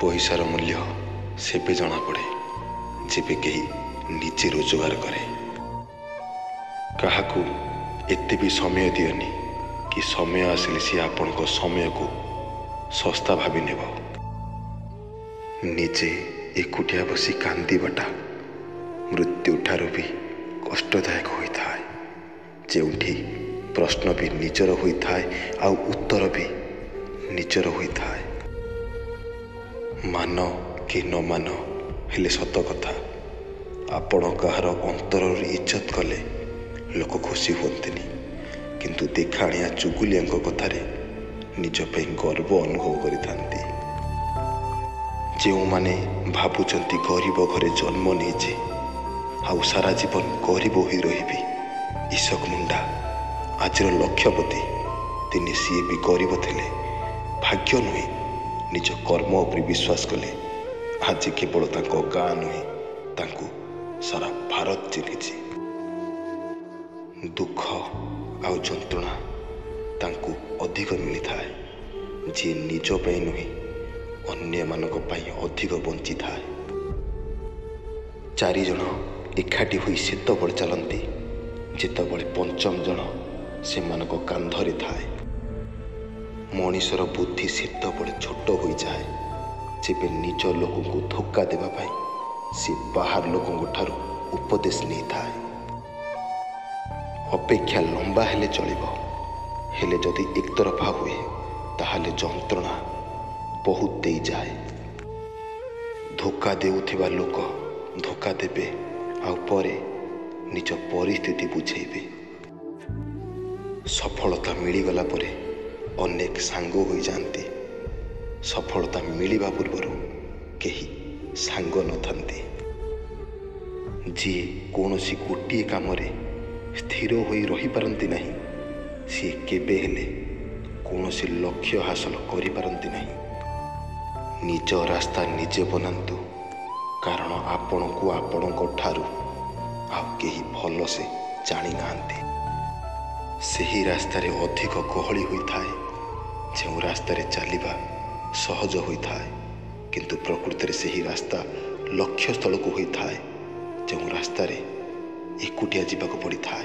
पैसार मूल्य सेबे जना पड़े जेबे कहीं निजे रोजगार करे। काहाकू एते भी समय दियनी कि समय आसिले सी आपण को समय को सस्ता भावी नेब। निजे एकुटिया बसी कांदीबाटा मृत्यु ठारू भी कष्टदायक होता है। जेउठी प्रश्न भी निजर होता है आउ उत्तर भी निजर होता है। मान कि न मान हेले सत कथा आपण कहार अंतर इज्जत कले लोक खुशी हुंतनी, किंतु देखाणिया चुगुलिया कथारे निज पे गर्व अनुभव करिथांती। जो माने भावुचंती गरीब घरे जन्म नहीं आउ सारा जीवन गरीब ही रही ईशक मुंडा आजर लक्ष्यपति तिनि सी भी गरीब थिले। भाग्य नुहे निज कर्म उपर विश्वास कले आज केवल तांको गाँ नुहे तांको सारा भारत चिन्हिछि। दुख आउ जंत्रणा तांको अधिक मिली थाए जी निज पे नुहे अन्य मानक पाई अधिक बंची थाए। चारि जण एकाठी हुई सेतबळे चलती जेतबळे पंचम जण से मानक कांधरे थाए। मनीषर बुद्धि सेतबळे छोट हो जाए जेबे निज लोक को धोखा देवा पाई से बाहर लोकों ठारू उपदेश नहीं थाए। अपेक्षा लंबा हेले चलिबो, हेले जदि एक तरफा हुए ताहाले जंत्रणा बहुत दे जाए। धोखा देउथिबा लोक धोखा देबे आउ परे निज परिस्थिति बुझेबे। सफलता मिलीगला परे अनेक सांग हो जाती। सफलता मिलवा पूर्वर कहीं सांग न थांती। जी कौन सी गोटे काम स्थिर हो रही पारती नहीं सी केबे हेले कौन सी लक्ष्य हासिल करि पारती नहीं। निज रास्ता निजे बनातु, कारण आपण को आपण ठारू केही भल से जानी नांती। सही रास्तार अधिक गहली होता है। जो रास्तार चलवा सहज होता है किंतु प्रकृति से ही रास्ता लक्ष्य स्थल को होता है। जो रास्तार एकुटिया जावाक पड़ी था।